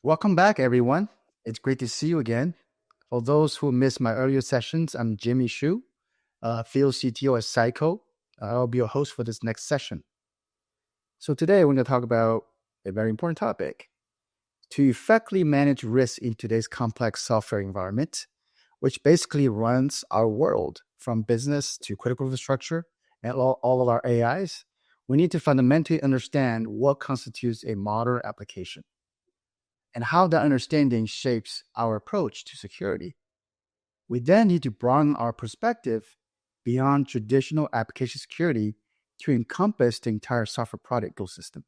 Welcome back, everyone. It's great to see you again. For those who missed my earlier sessions, I'm Jimmy Shu, Field CTO at Cycode. I'll be your host for this next session. So today we're going to talk about a very important topic. To effectively manage risk in today's complex software environment, which basically runs our world from business to critical infrastructure and all of our AIs, we need to fundamentally understand what constitutes a modern application and how that understanding shapes our approach to security. We then need to broaden our perspective beyond traditional application security to encompass the entire software product ecosystem.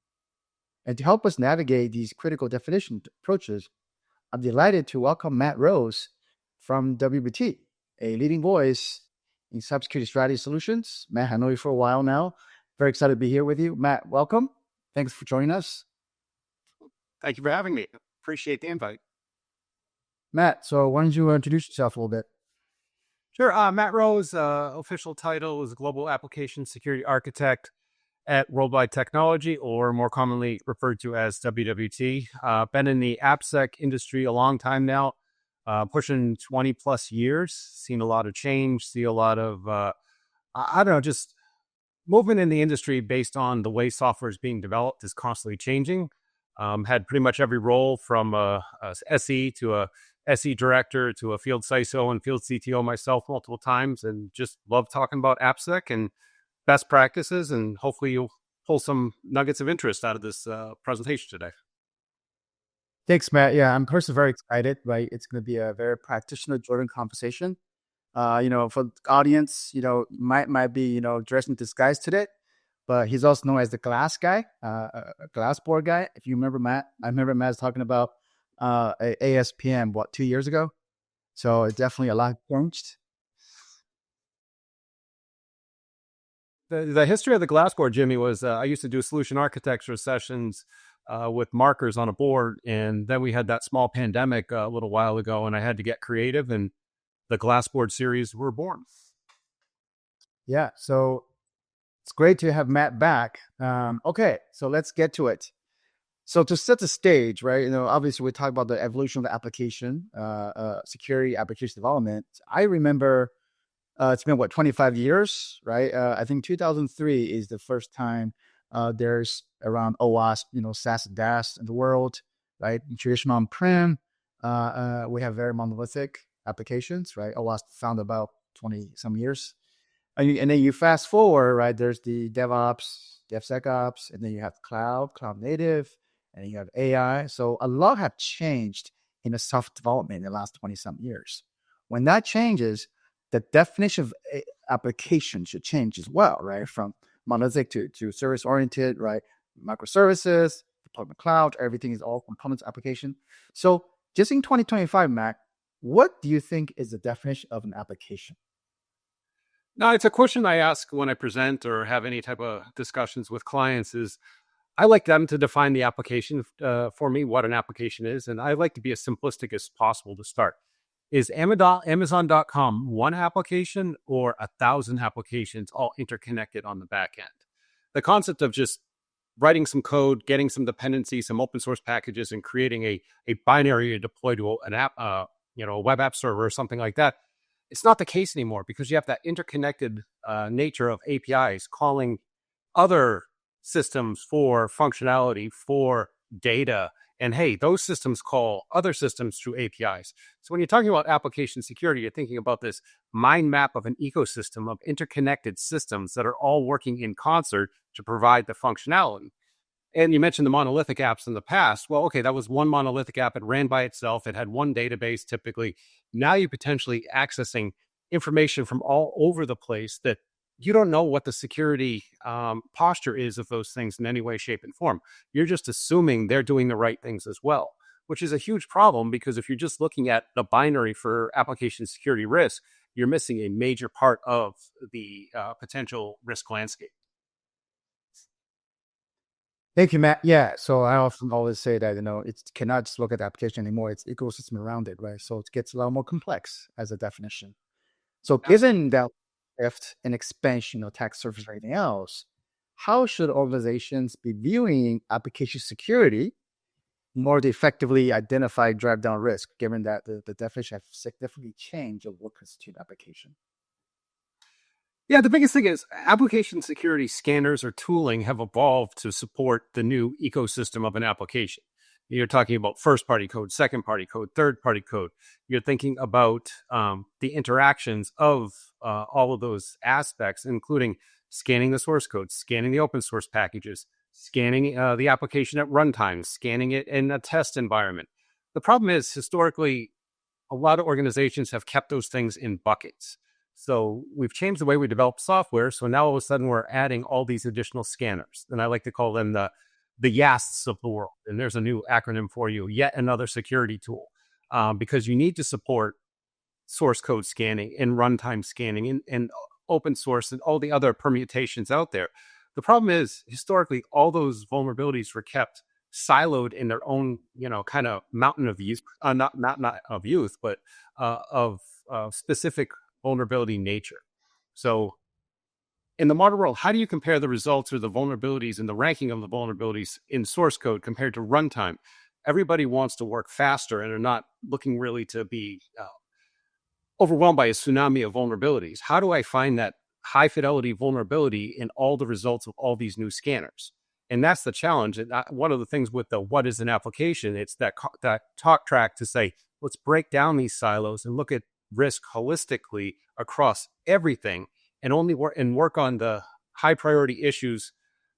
And to help us navigate these critical definition approaches, I'm delighted to welcome Matt Rose from WBT, a leading voice in cybersecurity strategy solutions. Matt, I know you for a while now. Very excited to be here with you. Matt, welcome. Thanks for joining us. Thank you for having me. Appreciate the invite. Matt, so why don't you introduce yourself a little bit? Sure. Matt Rose, official title is Global Application Security Architect at Worldwide Technology, or more commonly referred to as WWT. Been in the AppSec industry a long time now, pushing 20 plus years, seen a lot of change, see a lot of, just movement in the industry based on the way software is being developed is constantly changing. Had pretty much every role from a SE to a SE director to a field CISO and field CTO myself multiple times, and just love talking about AppSec and best practices, and hopefully you'll pull some nuggets of interest out of this presentation today. Thanks, Matt. Yeah, I'm personally very excited, right? It's going to be a very practitioner-driven conversation. For the audience, might be, dressed in disguise today, but he's also known as the glass guy, a glass board guy. If you remember Matt, I remember Matt's talking about ASPM, 2 years ago? So it's definitely a lot changed. The history of the glassboard, Jimmy, was I used to do solution architecture sessions with markers on a board, and then we had that small pandemic a little while ago, and I had to get creative, and the glassboard series were born. Yeah, so it's great to have Matt back. Okay, so let's get to it. So to set the stage, right, obviously we talk about the evolution of the application, security application development. I remember it's been 25 years, right? I think 2003 is the first time there's around OWASP, SaaS DaaS in the world, right? Traditional on-prem, we have very monolithic applications, right? OWASP found about 20 some years. And then you fast forward, right? There's the DevOps, DevSecOps, and then you have cloud native, and then you have AI. So a lot have changed in the software development in the last 20 some years. When that changes, the definition of application should change as well, right? From monolithic to service-oriented, right? Microservices, deployment cloud, everything is all components application. So just in 2025, Mac, what do you think is the definition of an application? Now, it's a question I ask when I present or have any type of discussions with clients is I like them to define the application for me, what an application is. And I like to be as simplistic as possible to start. Is Amazon.com one application or 1,000 applications all interconnected on the back end? The concept of just writing some code, getting some dependencies, some open source packages, and creating a binary to deploy to an app, a web app server or something like that, it's not the case anymore because you have that interconnected nature of APIs calling other systems for functionality, for data. And hey, those systems call other systems through APIs. So when you're talking about application security, you're thinking about this mind map of an ecosystem of interconnected systems that are all working in concert to provide the functionality. And you mentioned the monolithic apps in the past. Well, okay, that was one monolithic app. It ran by itself. It had one database typically. Now you're potentially accessing information from all over the place that you don't know what the security posture is of those things in any way, shape, and form. You're just assuming they're doing the right things as well, which is a huge problem because if you're just looking at the binary for application security risk, you're missing a major part of the potential risk landscape. Thank you, Matt. Yeah, so I often always say that, it cannot just look at the application anymore. It's ecosystem around it, right? So it gets a lot more complex as a definition. So given that shift and expansion of attack surface or anything else, how should organizations be viewing application security more to effectively identify drive down risk, given that the definition have significantly changed of what constitute application? Yeah, the biggest thing is application security scanners or tooling have evolved to support the new ecosystem of an application. You're talking about first party code, second party code, third party code. You're thinking about the interactions of all of those aspects, including scanning the source code, scanning the open source packages, scanning the application at runtime, scanning it in a test environment. The problem is, historically, a lot of organizations have kept those things in buckets. So we've changed the way we develop software. So now all of a sudden we're adding all these additional scanners. And I like to call them the YASTs of the world. And there's a new acronym for you, yet another security tool, because you need to support source code scanning and runtime scanning and open source and all the other permutations out there. The problem is, historically, all those vulnerabilities were kept siloed in their own, kind of mountain of youth, not of youth, but of specific vulnerability nature. So in the modern world, how do you compare the results or the vulnerabilities and the ranking of the vulnerabilities in source code compared to runtime? Everybody wants to work faster and are not looking really to be overwhelmed by a tsunami of vulnerabilities. How do I find that high fidelity vulnerability in all the results of all these new scanners? And that's the challenge. And one of the things with the what is an application, it's that talk track to say, let's break down these silos and look at risk holistically across everything, and only work on the high priority issues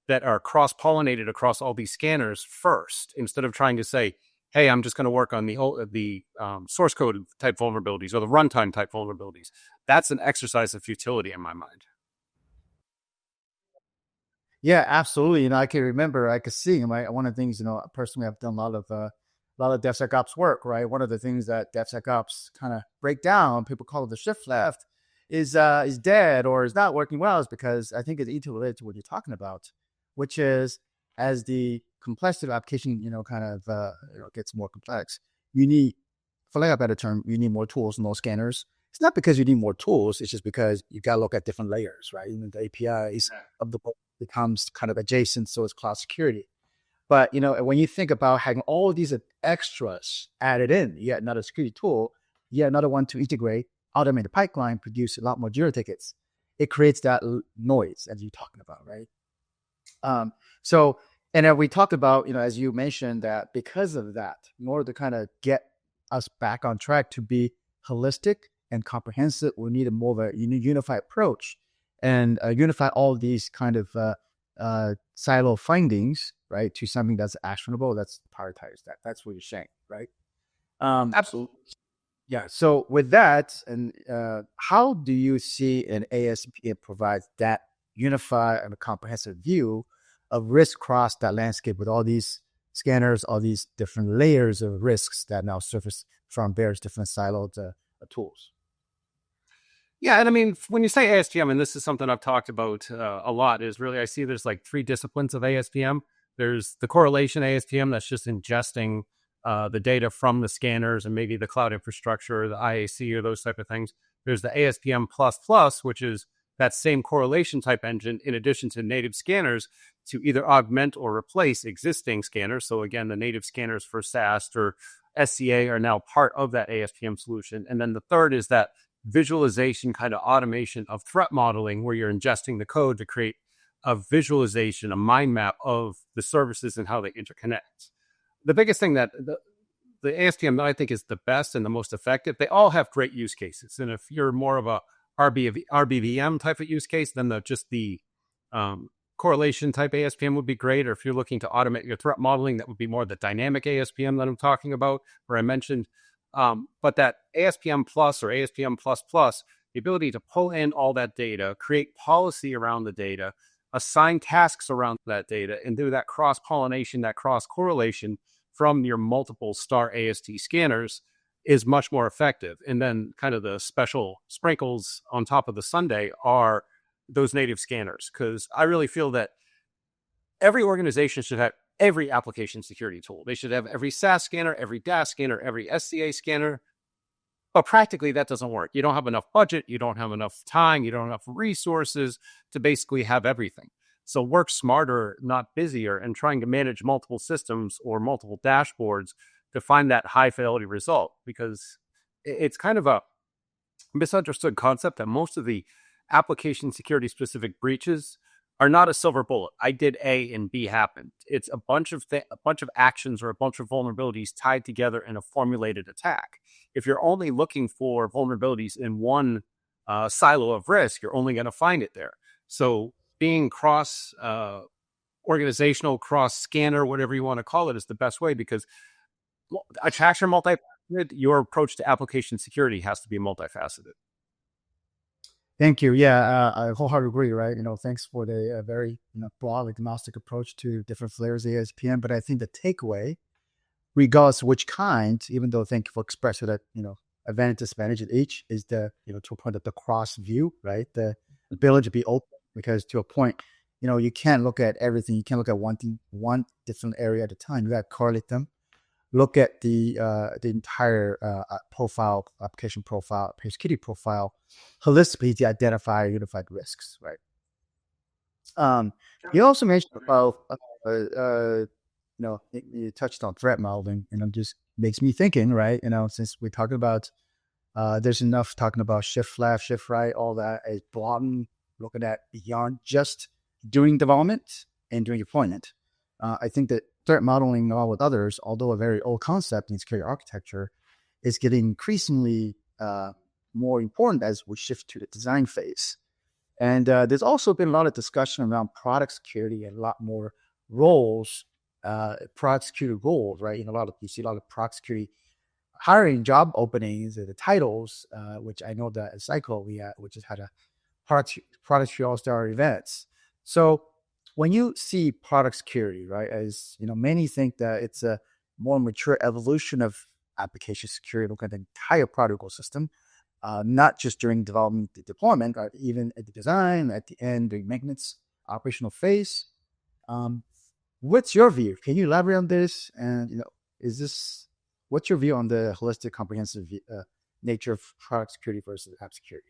that are cross pollinated across all these scanners first, instead of trying to say, hey, I'm just going to work on the source code type vulnerabilities or the runtime type vulnerabilities. That's an exercise of futility in my mind. Yeah, absolutely. I can remember, I could see, right? One of the things, personally, I've done a lot of DevSecOps work, right? One of the things that DevSecOps kind of break down, people call it the shift left, is dead or is not working well, is because I think it's equally related to what you're talking about, which is as the complexity of application, kind of gets more complex, you need, for lack of a better term, you need more tools and more scanners. It's not because you need more tools, it's just because you got to look at different layers, right? The APIs of the becomes kind of adjacent, so it's cloud security. But when you think about having all of these extras added in, yet another security tool, yet another one to integrate, automate the pipeline, produce a lot more Jira tickets, it creates that noise as you're talking about, right? So, and then we talked about, as you mentioned, that because of that, in order to kind of get us back on track to be holistic and comprehensive, we need a more of a unified approach and unify all these kind of silo findings, right, to something that's actionable, that's prioritize that. That's what you're saying, right? Absolutely. Yeah. So with that, and how do you see an ASPM provides that unified and comprehensive view of risk across that landscape with all these scanners, all these different layers of risks that now surface from various different siloed tools? Yeah, and I mean, when you say ASPM, and this is something I've talked about a lot, is really I see there's like three disciplines of ASPM. There's the correlation ASPM that's just ingesting the data from the scanners and maybe the cloud infrastructure, or the IAC, or those type of things. There's the ASPM plus, which is that same correlation type engine in addition to native scanners to either augment or replace existing scanners. So again, the native scanners for SAST or SCA are now part of that ASPM solution. And then the third is that visualization kind of automation of threat modeling, where you're ingesting the code to create a visualization, a mind map of the services and how they interconnect. The biggest thing that the ASPM that I think is the best and the most effective, they all have great use cases. And if you're more of a RBVM type of use case, then the correlation type ASPM would be great. Or if you're looking to automate your threat modeling, that would be more the dynamic ASPM that I'm talking about, where I mentioned. But that ASPM plus or ASPM plus, the ability to pull in all that data, create policy around the data, assign tasks around that data, and do that cross-pollination, that cross-correlation from your multiple star AST scanners is much more effective. And then kind of the special sprinkles on top of the sundae are those native scanners, because I really feel that every organization should have every application security tool. They should have every SaaS scanner, every DAS scanner, every SCA scanner. But practically, that doesn't work. You don't have enough budget. You don't have enough time. You don't have enough resources to basically have everything. So work smarter, not busier, and trying to manage multiple systems or multiple dashboards to find that high fidelity result, because it's kind of a misunderstood concept that most of the application security specific breaches are not a silver bullet. I did A and B happened. It's a bunch of actions or a bunch of vulnerabilities tied together in a formulated attack. If you're only looking for vulnerabilities in one silo of risk, you're only going to find it there. So being cross organizational, cross scanner, whatever you want to call it, is the best way, because attacks are multifaceted. Your approach to application security has to be multifaceted. Thank you. Yeah, I wholeheartedly agree. Right. Thanks for the very broad agnostic approach to different flavors of ASPM. But I think the takeaway, regardless of which kind, even though thank you for expressing that advantage disadvantage of each, is the to a point of the cross view, right? The ability to be open, because to a point, you can't look at everything. You can't look at one different area at a time. You got to correlate them. Look at the entire profile, application profile, security profile, holistically to identify unified risks, right? You also mentioned about, you touched on threat modeling, and it just makes me thinking, right? Since we're talking about, there's enough talking about shift left, shift right, all that is broadened, looking at beyond just doing development and doing deployment. I think that threat modeling, along with others, although a very old concept in security architecture, is getting increasingly more important as we shift to the design phase. And there's also been a lot of discussion around product security and a lot more roles, product security roles, right? You see a lot of product security hiring job openings, the titles, which I know that at Cycode we just had a product security all-star events. So when you see product security, right, as many think that it's a more mature evolution of application security, look at the entire product ecosystem, not just during development, the deployment, right, even at the design, at the end, the maintenance, operational phase. What's your view? Can you elaborate on this? And what's your view on the holistic, comprehensive nature of product security versus app security?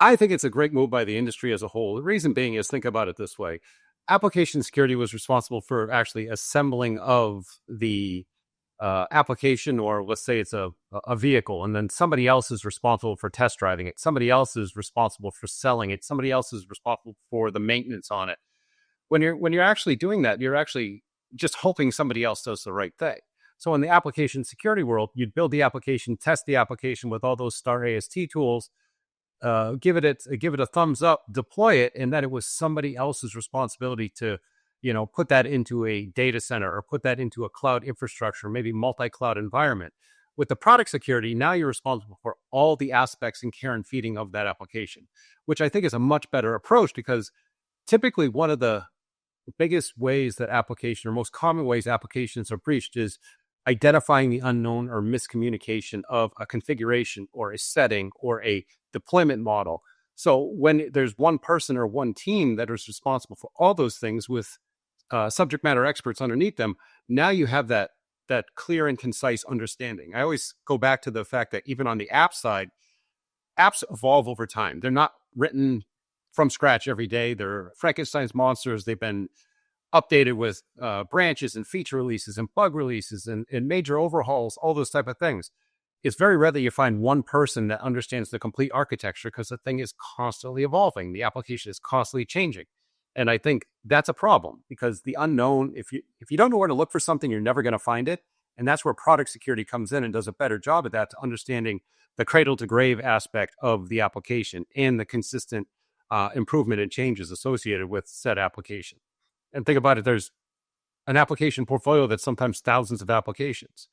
I think it's a great move by the industry as a whole. The reason being is, think about it this way. Application security was responsible for actually assembling of the application, or let's say it's a vehicle, and then somebody else is responsible for test driving it. Somebody else is responsible for selling it. Somebody else is responsible for the maintenance on it. When you're actually doing that, you're actually just hoping somebody else does the right thing. So in the application security world, you'd build the application, test the application with all those star AST tools, give it a thumbs up, deploy it, and that it was somebody else's responsibility to, put that into a data center or put that into a cloud infrastructure, maybe multi-cloud environment. With the product security, now you're responsible for all the aspects and care and feeding of that application, which I think is a much better approach, because typically one of the biggest ways that application, or most common ways applications are breached, is identifying the unknown or miscommunication of a configuration or a setting or a deployment model. So when there's one person or one team that is responsible for all those things with subject matter experts underneath them, now you have that clear and concise understanding. I always go back to the fact that even on the app side, apps evolve over time. They're not written from scratch every day. They're Frankenstein's monsters. They've been updated with branches and feature releases and bug releases and major overhauls, all those type of things. It's very rare that you find one person that understands the complete architecture, because the thing is constantly evolving. The application is constantly changing. And I think that's a problem, because the unknown, if you don't know where to look for something, you're never going to find it. And that's where product security comes in and does a better job at that, to understanding the cradle to grave aspect of the application and the consistent improvement and changes associated with said application. And think about it, there's an application portfolio that's sometimes thousands of applications.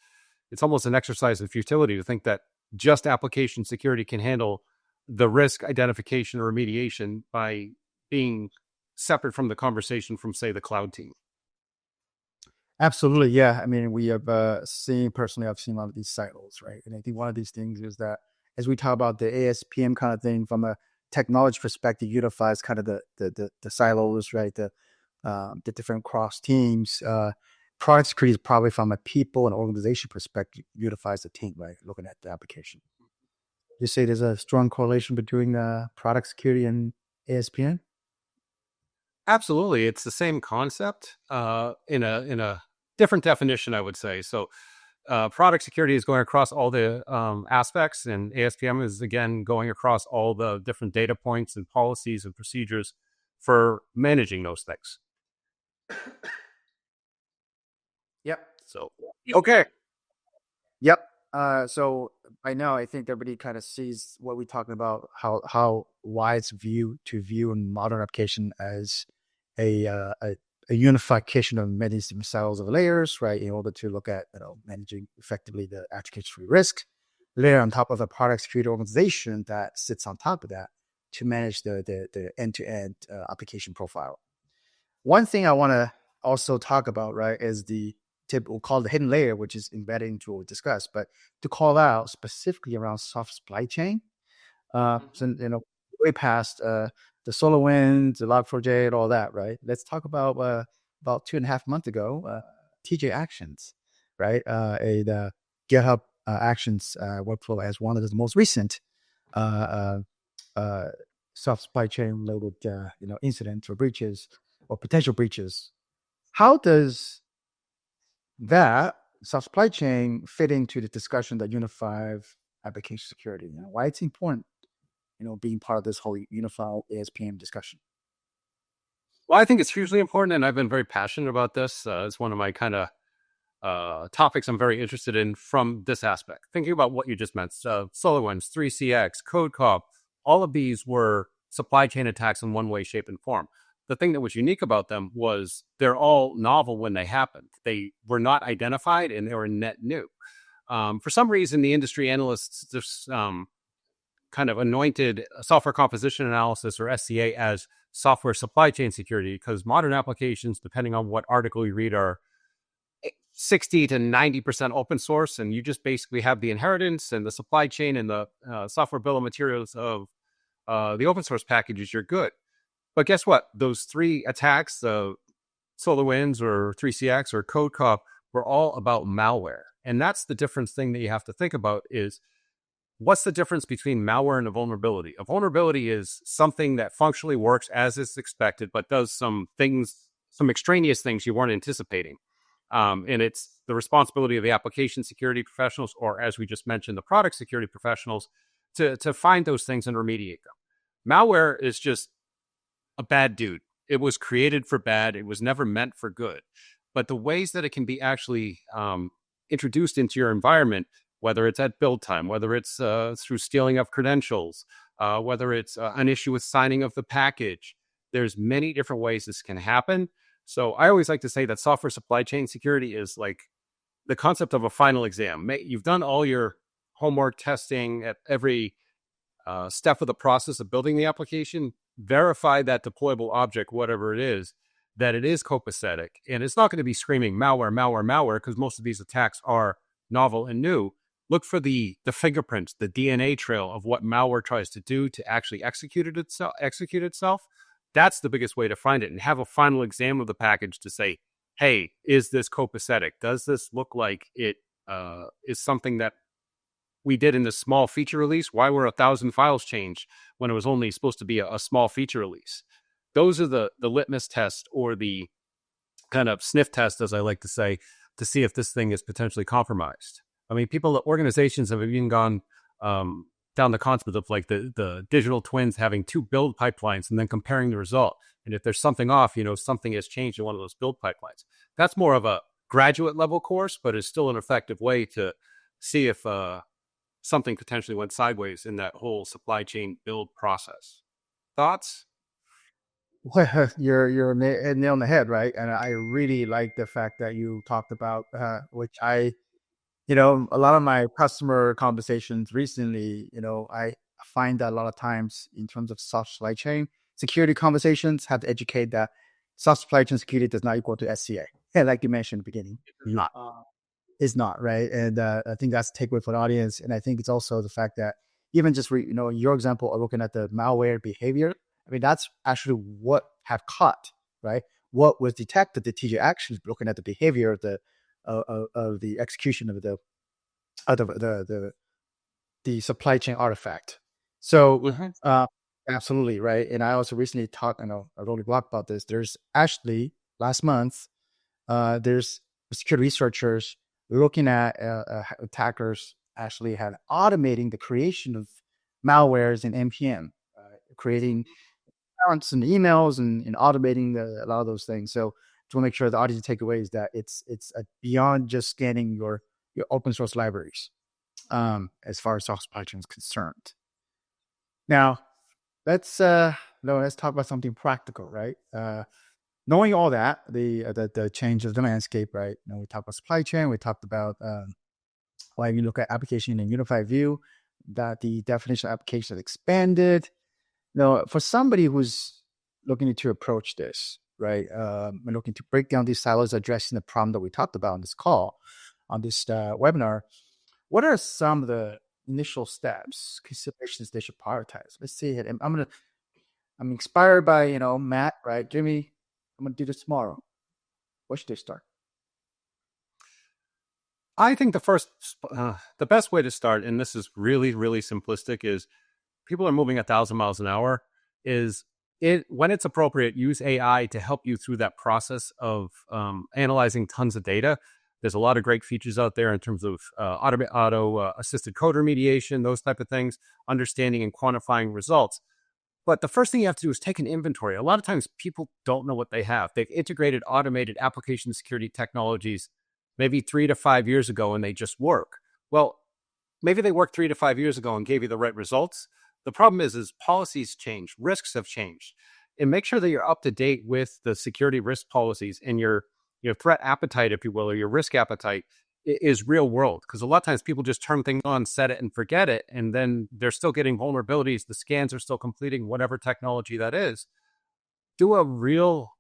It's almost an exercise in futility to think that just application security can handle the risk identification or remediation by being separate from the conversation from, say, the cloud team. Absolutely. Yeah. I mean, we have I've seen a lot of these silos, right? And I think one of these things is that as we talk about the ASPM kind of thing, from a technology perspective, unifies kind of the silos, right? The different cross teams. Product security is probably, from a people and organization perspective, unifies the team, right? Looking at the application. You say there's a strong correlation between product security and ASPM? Absolutely, it's the same concept in a different definition, I would say. So, product security is going across all the aspects, and ASPM is again going across all the different data points and policies and procedures for managing those things. Yep. So, Okay. Yep. So I know, I think everybody kind of sees what we're talking about, how wise view to view a modern application as a unification of many different styles of layers, right? In order to look at, managing effectively the application risk, layer on top of a product security organization that sits on top of that to manage the end-to-end application profile. One thing I want to also talk about, right, is the tip we'll call the hidden layer, which is embedded into what we discussed, but to call out specifically around soft supply chain. So way past the SolarWinds, the Log4j, and all that, right? Let's talk about 2.5 months ago, TJ Actions, right? The GitHub Actions workflow as one of the most recent uh, uh, soft supply chain related incidents or breaches or potential breaches. How does that soft supply chain fit into the discussion that unified application security? Why it's important, being part of this whole unified ASPM discussion. well, I think it's hugely important, and I've been very passionate about this. It's one of my kind of topics I'm very interested in from this aspect. Thinking about what you just mentioned, SolarWinds, 3CX, CodeCop, all of these were supply chain attacks in one way, shape, and form. The thing that was unique about them was they're all novel when they happened. They were not identified and they were net new. For some reason, the industry analysts just kind of anointed software composition analysis or SCA as software supply chain security because modern applications, depending on what article you read, are 60 to 90% open source, and you just basically have the inheritance and the supply chain and the software bill of materials of the open source packages, you're good. But guess what? Those three attacks, SolarWinds or 3CX or CodeCop, were all about malware. And that's the difference thing that you have to think about is what's the difference between malware and a vulnerability? A vulnerability is something that functionally works as is expected, but does some things, some extraneous things you weren't anticipating. And it's the responsibility of the application security professionals, or as we just mentioned, the product security professionals, to find those things and remediate them. Malware is just a bad dude. It was created for bad. It was never meant for good. But the ways that it can be actually introduced into your environment, whether it's at build time, whether it's through stealing of credentials, whether it's an issue with signing of the package, there's many different ways this can happen. So I always like to say that software supply chain security is like the concept of a final exam. You've done all your homework testing at every step of the process of building the application, verify that deployable object, whatever it is, that it is copacetic. And it's not going to be screaming malware, malware, malware, because most of these attacks are novel and new. Look for the fingerprints, the DNA trail of what malware tries to do to actually execute itself. That's the biggest way to find it, and have a final exam of the package to say, hey, is this copacetic? Does this look like it is something that we did in this small feature release? Why were 1,000 files changed when it was only supposed to be a small feature release? Those are the litmus test, or the kind of sniff test, as I like to say, to see if this thing is potentially compromised. I mean, organizations have even gone down the concept of like the digital twins having two build pipelines and then comparing the result. And if there's something off, something has changed in one of those build pipelines. That's more of a graduate level course, but it's still an effective way to see if something potentially went sideways in that whole supply chain build process. Thoughts? Well, you're nail on the head, right? And I really like the fact that you talked about, which a lot of my customer conversations recently, I find that a lot of times in terms of soft supply chain security conversations have to educate that soft supply chain security does not equal to SCA. Yeah, like you mentioned in the beginning. Not. Is not, right? And I think that's the takeaway for the audience. And I think it's also the fact that even just in your example of looking at the malware behavior, I mean, that's actually what have caught, right? What was detected, the TJ actions, looking at the behavior of the execution of the supply chain artifact. So Absolutely, right. And I also recently talked, I wrote a blog about this. There's actually last month, there's security researchers looking at attackers actually had automating the creation of malwares in npm, creating accounts and emails and automating a lot of those things. So to make sure the audience takeaway is that it's beyond just scanning your open source libraries, as far as software supply chain is concerned. Now let's no, let's talk about something practical, right? Knowing all that, the change of the landscape, right? We talked about supply chain. We talked about why you look at application in unified view, that the definition of application has expanded. For somebody who's looking to approach this, right, looking to break down these silos, addressing the problem that we talked about on this call, on this webinar, what are some of the initial steps, considerations they should prioritize? Let's see it. I'm inspired by, Matt, right? Jimmy, I'm gonna do this tomorrow. Where should they start? I think the best way to start, and this is really, really simplistic, is people are moving 1,000 miles an hour. Is it when it's appropriate, use AI to help you through that process of analyzing tons of data. There's a lot of great features out there in terms of auto assisted code remediation, those type of things, understanding and quantifying results. But the first thing you have to do is take an inventory. A lot of times people don't know what they have. They've integrated automated application security technologies maybe 3 to 5 years ago and they just work. Well, maybe they worked 3 to 5 years ago and gave you the right results. The problem is policies change, risks have changed. And make sure that you're up to date with the security risk policies and your threat appetite, if you will, or your risk appetite is real world. Because a lot of times people just turn things on, set it and forget it. And then they're still getting vulnerabilities. The scans are still completing whatever technology that is. Do a real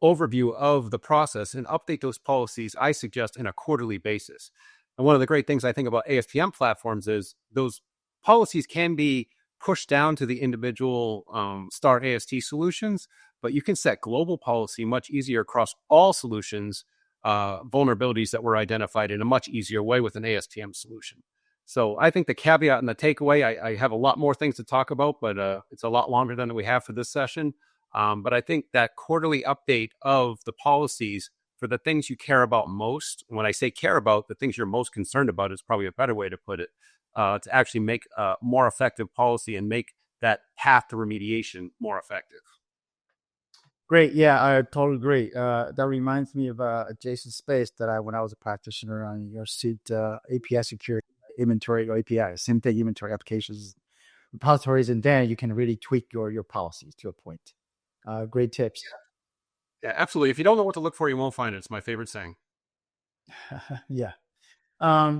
overview of the process and update those policies, I suggest, in a quarterly basis. And one of the great things I think about ASPM platforms is those policies can be pushed down to the individual star AST solutions, but you can set global policy much easier across all solutions, vulnerabilities that were identified in a much easier way with an ASPM solution. So I think the caveat and the takeaway, I have a lot more things to talk about, but it's a lot longer than we have for this session. But I think that quarterly update of the policies for the things you care about most, when I say care about, the things you're most concerned about is probably a better way to put it, to actually make a more effective policy and make that path to remediation more effective. Great. Yeah, I totally agree. That reminds me of adjacent space that when I was a practitioner on your seat, API security, inventory or API, same thing, inventory applications, repositories, and then you can really tweak your policies to a point. Great tips. Yeah, absolutely. If you don't know what to look for, you won't find it. It's my favorite saying. Yeah.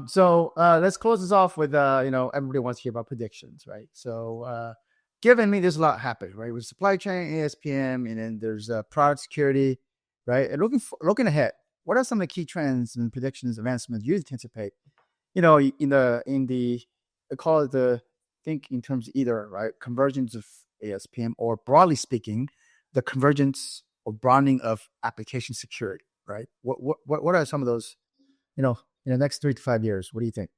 So let's close this off with everybody wants to hear about predictions, right? So given me, there's a lot happening, right? With supply chain, ASPM, and then there's product security, right? And looking ahead, what are some of the key trends and predictions, advancements you anticipate? I call it think in terms of either right convergence of ASPM or broadly speaking, the convergence or broadening of application security, right? What are some of those, in the next 3 to 5 years? What do you think?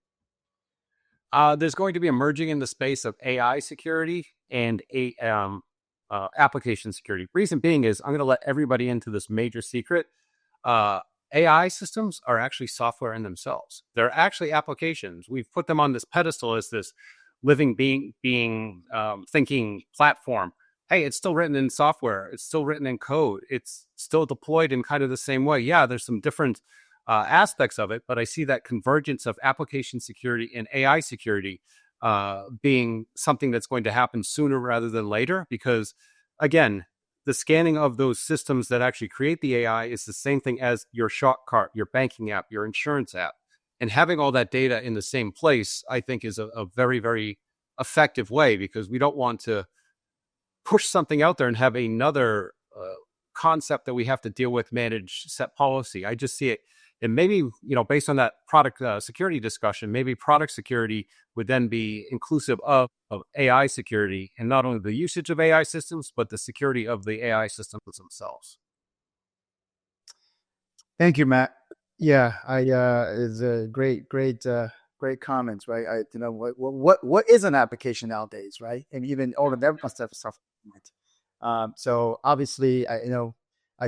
There's going to be emerging in the space of AI security and application security. Reason being is I'm going to let everybody into this major secret. AI systems are actually software in themselves. They're actually applications. We've put them on this pedestal as this living being thinking platform. Hey, it's still written in software. It's still written in code. It's still deployed in kind of the same way. Yeah, there's some different aspects of it, but I see that convergence of application security and AI security being something that's going to happen sooner rather than later. Because again, the scanning of those systems that actually create the AI is the same thing as your shop cart, your banking app, your insurance app. And having all that data in the same place, I think, is a very, very effective way, because we don't want to push something out there and have another concept that we have to deal with, manage, set policy. I just see it. And maybe, based on that product security discussion, maybe product security would then be inclusive of AI security, and not only the usage of AI systems, but the security of the AI systems themselves. Thank you, Matt. Yeah, it's a great great comments, right? What is an application nowadays, right? And even all the development stuff. So obviously, I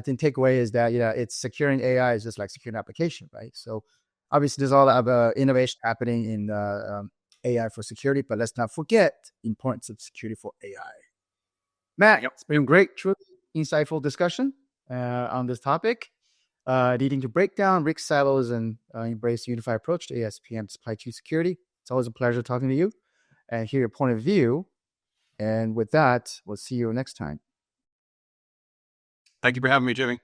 think takeaway is that it's securing AI is just like securing application, right? So obviously, there's all of innovation happening in AI for security, but let's not forget the importance of security for AI. Matt, Yep. it's been great, truly insightful discussion on this topic, leading to break down risk silos and embrace a unified approach to ASPM supply chain security. It's always a pleasure talking to you and hear your point of view. And with that, we'll see you next time. Thank you for having me, Jimmy.